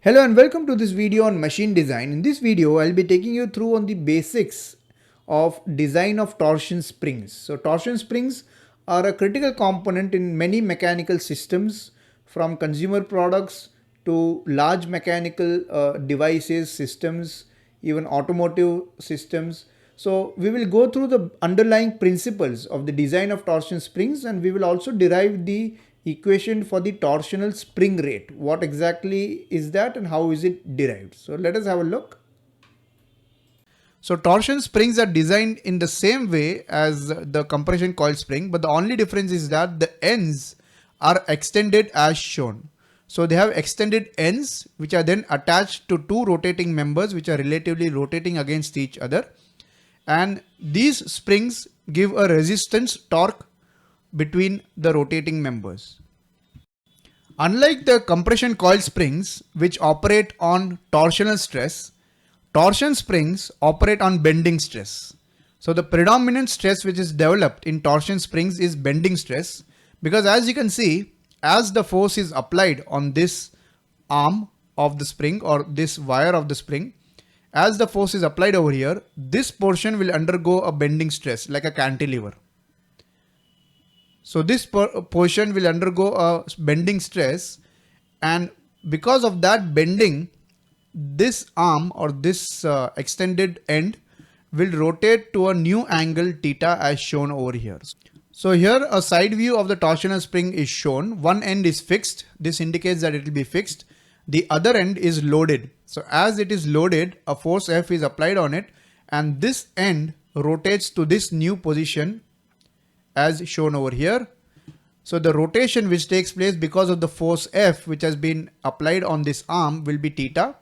Hello and welcome to this video on machine design. In this video, I'll be taking you through on the basics of design of torsion springs. So torsion springs are a critical component in many mechanical systems, from consumer products to large mechanical devices, systems, even automotive systems. So we will go through the underlying principles of the design of torsion springs, and we will also derive the equation for the torsional spring rate. What exactly is that and how is it derived? So let us have a look. So torsion springs are designed in the same way as the compression coil spring, but the only difference is that the ends are extended as shown. So they have extended ends which are then attached to two rotating members which are relatively rotating against each other. And these springs give a resistance torque between the rotating members. Unlike the compression coil springs, which operate on torsional stress, torsion springs operate on bending stress. So the predominant stress which is developed in torsion springs is bending stress, because as you can see, as the force is applied on this arm of the spring or this wire of the spring, as the force is applied over here, this portion will undergo a bending stress like a cantilever. So this portion will undergo a bending stress, and because of that bending, this arm or this extended end will rotate to a new angle theta as shown over here. So here a side view of the torsional spring is shown. One end is fixed. This indicates that it will be fixed. The other end is loaded. So as it is loaded, a force F is applied on it, and this end rotates to this new position as shown over here. So the rotation which takes place because of the force F which has been applied on this arm will be theta.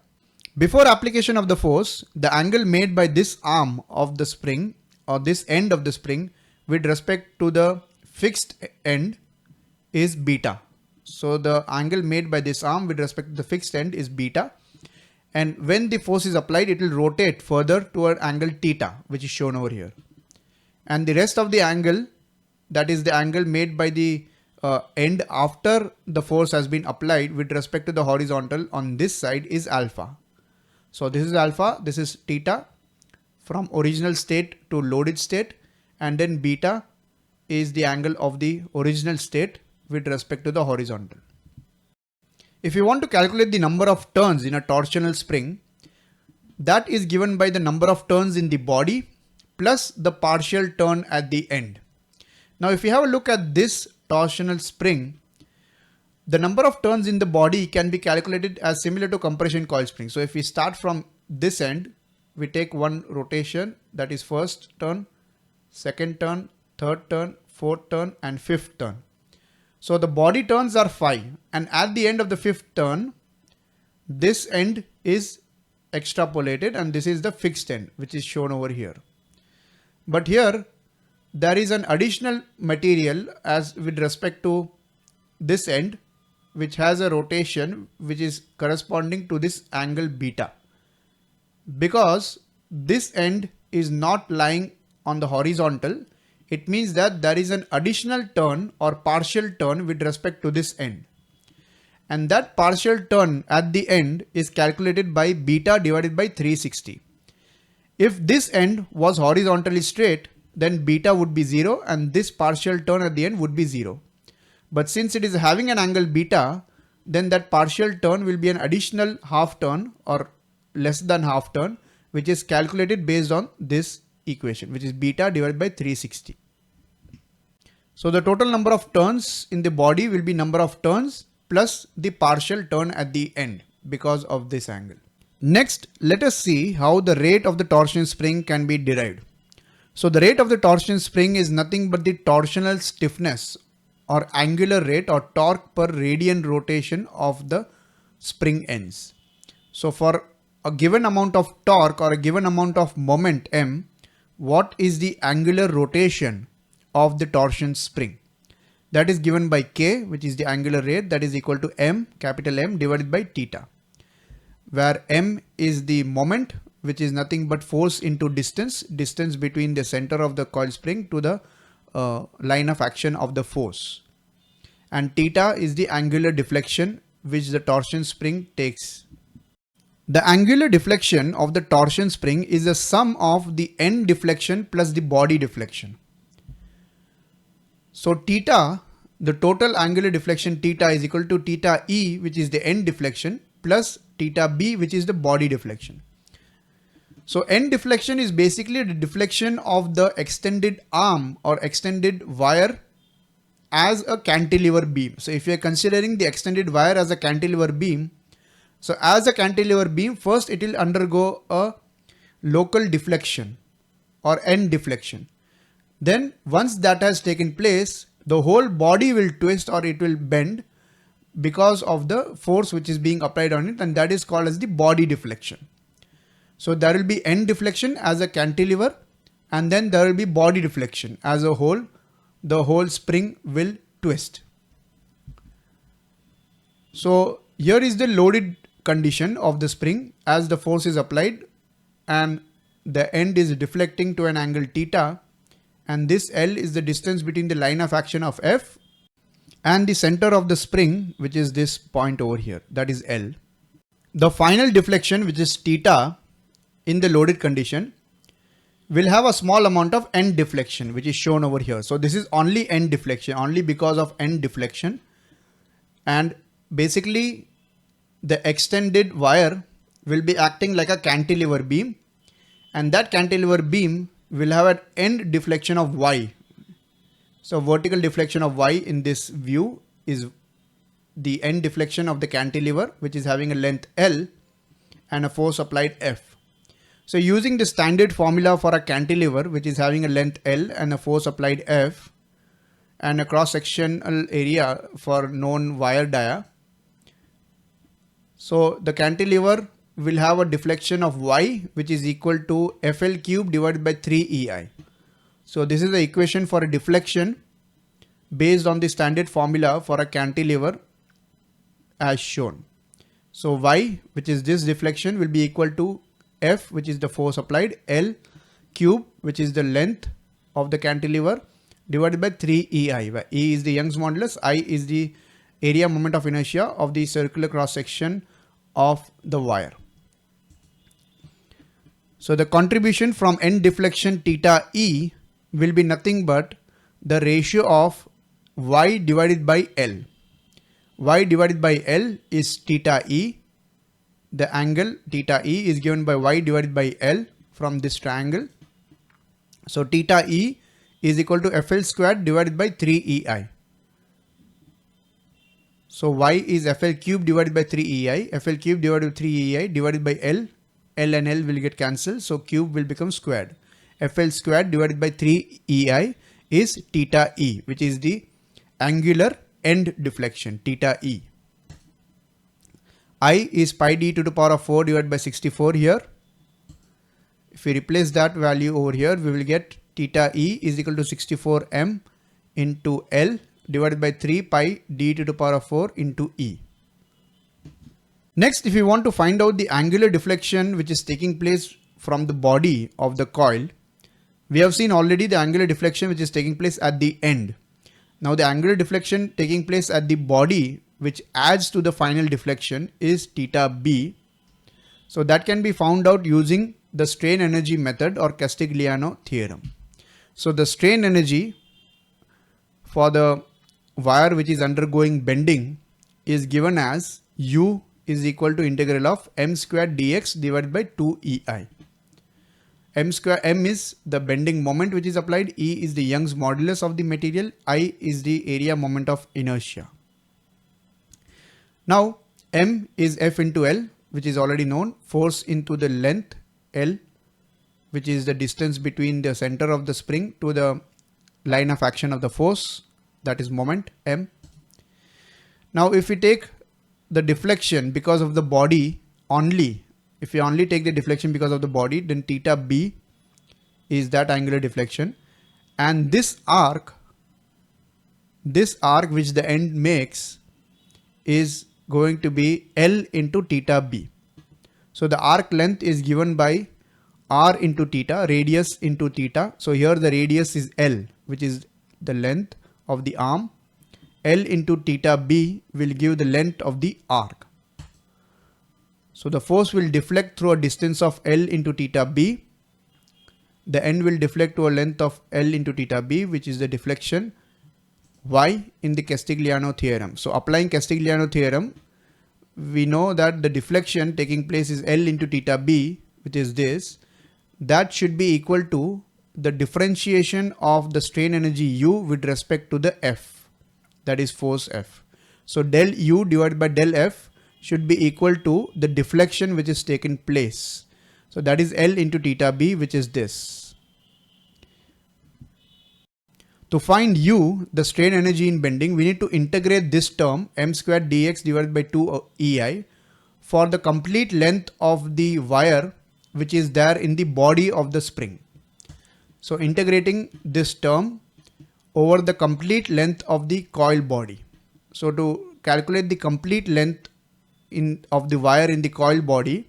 Before application of the force, the angle made by this arm of the spring or this end of the spring with respect to the fixed end is beta. So the angle made by this arm with respect to the fixed end is beta. And when the force is applied, it will rotate further to an angle theta, which is shown over here. And the rest of the angle, that is the angle made by the end after the force has been applied with respect to the horizontal on this side, is alpha. So this is alpha, this is theta from original state to loaded state, and then beta is the angle of the original state with respect to the horizontal. If you want to calculate the number of turns in a torsional spring, that is given by the number of turns in the body plus the partial turn at the end. Now if you have a look at this torsional spring, the number of turns in the body can be calculated as similar to compression coil spring. So if we start from this end, we take one rotation, that is first turn, second turn, third turn, fourth turn, and fifth turn. So the body turns are 5, and at the end of the fifth turn, this end is extrapolated and this is the fixed end which is shown over here. But here there is an additional material as with respect to this end which has a rotation which is corresponding to this angle beta. Because this end is not lying on the horizontal, it means that there is an additional turn or partial turn with respect to this end. And that partial turn at the end is calculated by beta divided by 360. If this end was horizontally straight, then beta would be 0 and this partial turn at the end would be 0. But since it is having an angle beta, then that partial turn will be an additional half turn or less than half turn, which is calculated based on this equation, which is beta divided by 360. So the total number of turns in the body will be number of turns plus the partial turn at the end because of this angle. Next, let us see how the rate of the torsion spring can be derived. So the rate of the torsion spring is nothing but the torsional stiffness or angular rate or torque per radian rotation of the spring ends. So for a given amount of torque or a given amount of moment M, what is the angular rotation of the torsion spring? That is given by K, which is the angular rate, that is equal to M, capital M, divided by theta, where M is the moment, which is nothing but force into distance between the center of the coil spring to the line of action of the force. And theta is the angular deflection which the torsion spring takes. The angular deflection of the torsion spring is the sum of the end deflection plus the body deflection. So theta, the total angular deflection theta is equal to theta E, which is the end deflection, plus theta B, which is the body deflection. So end deflection is basically the deflection of the extended arm or extended wire as a cantilever beam. So if you are considering the extended wire as a cantilever beam, so as a cantilever beam, first it will undergo a local deflection or end deflection. Then once that has taken place, the whole body will twist or it will bend because of the force which is being applied on it, and that is called as the body deflection. So there will be end deflection as a cantilever, and then there will be body deflection as a whole. The whole spring will twist. So here is the loaded condition of the spring as the force is applied and the end is deflecting to an angle theta, and this L is the distance between the line of action of F and the center of the spring, which is this point over here, that is L. The final deflection, which is theta in the loaded condition, will have a small amount of end deflection, which is shown over here. So this is only end deflection, only because of end deflection, and basically the extended wire will be acting like a cantilever beam, and that cantilever beam will have an end deflection of Y. So vertical deflection of Y in this view is the end deflection of the cantilever, which is having a length L and a force applied F. So using the standard formula for a cantilever, which is having a length L and a force applied F and a cross-sectional area for known wire dia, so the cantilever will have a deflection of Y, which is equal to FL cube divided by 3EI. So this is the equation for a deflection based on the standard formula for a cantilever as shown. So Y, which is this deflection, will be equal to F, which is the force applied, L cube, which is the length of the cantilever, divided by 3EI, where E is the Young's modulus, I is the area moment of inertia of the circular cross section of the wire. So the contribution from end deflection theta E will be nothing but the ratio of Y divided by L. Y divided by L is theta E. The angle theta E is given by Y divided by L from this triangle. So theta E is equal to FL squared divided by 3EI. So Y is FL cube divided by 3EI. FL cube divided by 3EI divided by L. L and L will get cancelled, so cube will become squared. FL squared divided by 3EI is theta E, which is the angular end deflection, theta E. I is pi d to the power of 4 divided by 64 here. If we replace that value over here, we will get theta E is equal to 64 m into L divided by 3 pi d to the power of 4 into E. Next, if you want to find out the angular deflection which is taking place from the body of the coil, we have seen already the angular deflection which is taking place at the end. Now the angular deflection taking place at the body, which adds to the final deflection, is theta B. So that can be found out using the strain energy method or Castigliano theorem. So the strain energy for the wire which is undergoing bending is given as U is equal to integral of m squared dx divided by 2EI. M is the bending moment which is applied, E is the Young's modulus of the material, I is the area moment of inertia. Now M is F into L, which is already known, force into the length L, which is the distance between the center of the spring to the line of action of the force, that is moment M. Now if we take the deflection because of the body only, if we only take the deflection because of the body, then theta B is that angular deflection, and this arc which the end makes is going to be L into theta B. So the arc length is given by R into theta, radius into theta. So here the radius is L, which is the length of the arm. L into theta B will give the length of the arc. So the force will deflect through a distance of L into theta B. The end will deflect to a length of L into theta B, which is the deflection Y in the Castigliano theorem. So applying Castigliano theorem, we know that the deflection taking place is L into theta B, which is this. That should be equal to the differentiation of the strain energy U with respect to the F, that is force F. So del U divided by del F should be equal to the deflection which is taken place. So that is L into theta B, which is this. To find U, the strain energy in bending, we need to integrate this term m squared dx divided by 2 EI for the complete length of the wire which is there in the body of the spring. So integrating this term over the complete length of the coil body. So to calculate the complete length of the wire in the coil body,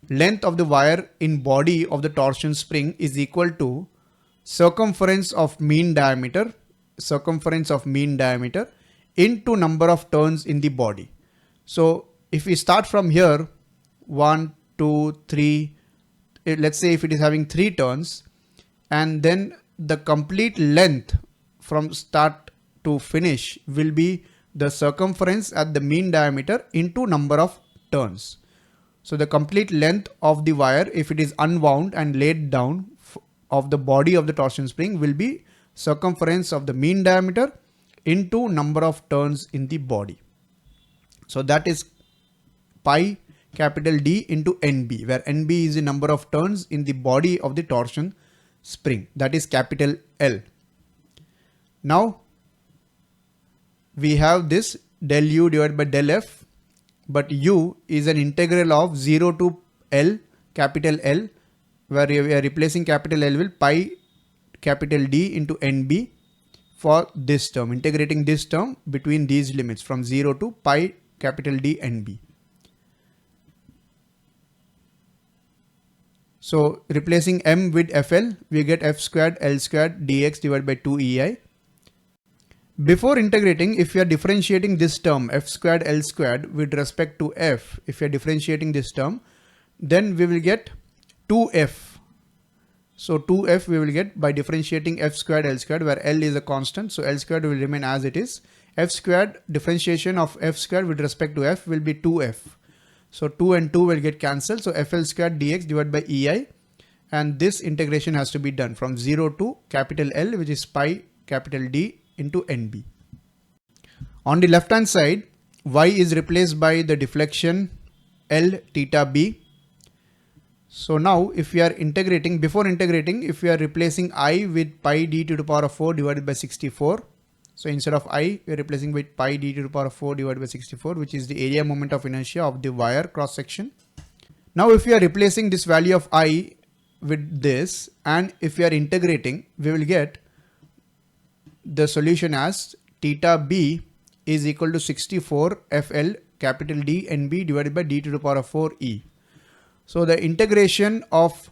length of the wire in body of the torsion spring is equal to circumference of mean diameter into number of turns in the body. So if we start from here, 1, 2, 3, let's say if it is having 3 turns, and then the complete length from start to finish will be the circumference at the mean diameter into number of turns. So the complete length of the wire, if it is unwound and laid down of the body of the torsion spring, will be circumference of the mean diameter into number of turns in the body. So that is pi capital D into NB, where NB is the number of turns in the body of the torsion spring, that is capital L. Now we have this del U divided by del F, but U is an integral of 0 to L, capital L, where we are replacing capital L with pi capital D into NB for this term, integrating this term between these limits from 0 to pi capital D NB. So replacing M with FL, we get F squared L squared dx divided by 2 EI. Before integrating, if we are differentiating this term F squared L squared with respect to F, if we are differentiating this term, then we will get 2F. So 2F we will get by differentiating F squared L squared, where L is a constant. So L squared will remain as it is. F squared differentiation of F squared with respect to F will be 2F. So 2 and 2 will get cancelled. So FL squared dx divided by EI, and this integration has to be done from 0 to capital L, which is pi capital D into NB. On the left hand side, Y is replaced by the deflection L theta B. So now if we are integrating, before integrating, if we are replacing I with pi d to the power of 4 divided by 64. So instead of I, we are replacing with pi d to the power of 4 divided by 64, which is the area moment of inertia of the wire cross section. Now if we are replacing this value of I with this, and if we are integrating, we will get the solution as theta B is equal to 64 FL capital D NB divided by d to the power of 4 E. So the integration of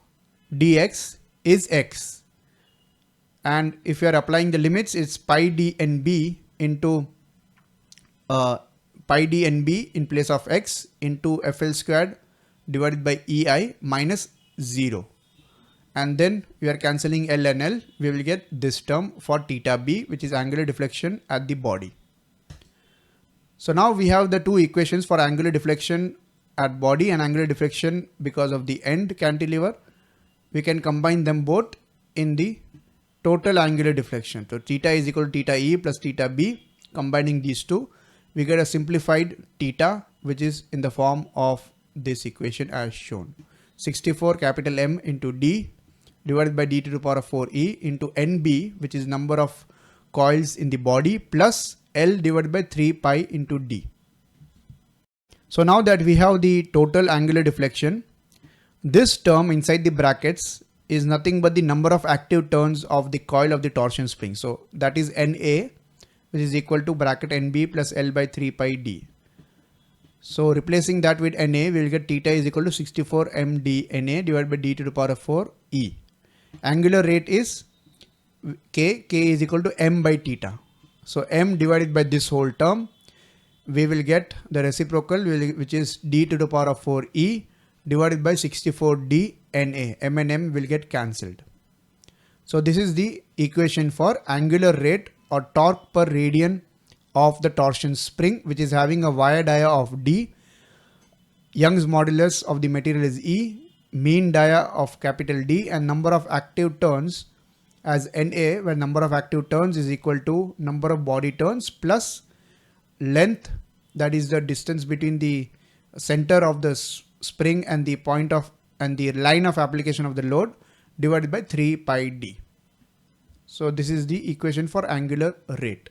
dx is x, and if you are applying the limits, it's pi d NB into pi d NB in place of x into FL squared divided by EI minus 0. And then we are cancelling L and L. We will get this term for theta B, which is angular deflection at the body. So now we have the two equations for angular deflection at body and angular deflection because of the end cantilever. We can combine them both in the total angular deflection. So theta is equal to theta E plus theta B. Combining these two, we get a simplified theta, which is in the form of this equation as shown. 64 capital M into D divided by d to the power of 4E into NB, which is number of coils in the body, plus L divided by 3 pi into D. So now that we have the total angular deflection, this term inside the brackets is nothing but the number of active turns of the coil of the torsion spring. So that is NA, which is equal to bracket NB plus L by 3 pi D. So replacing that with NA, we will get theta is equal to 64 MD NA divided by d to the power of 4 E. Angular rate is K is equal to M by theta. So M divided by this whole term, we will get the reciprocal which is d to the power of 4e divided by 64d Na. M and M will get cancelled. So this is the equation for angular rate or torque per radian of the torsion spring, which is having a wire dia of d. Young's modulus of the material is E, mean dia of capital D, and number of active turns as Na, where number of active turns is equal to number of body turns plus length, that is the distance between the center of the spring and the point of and the line of application of the load, divided by 3 pi d. So this is the equation for angular rate.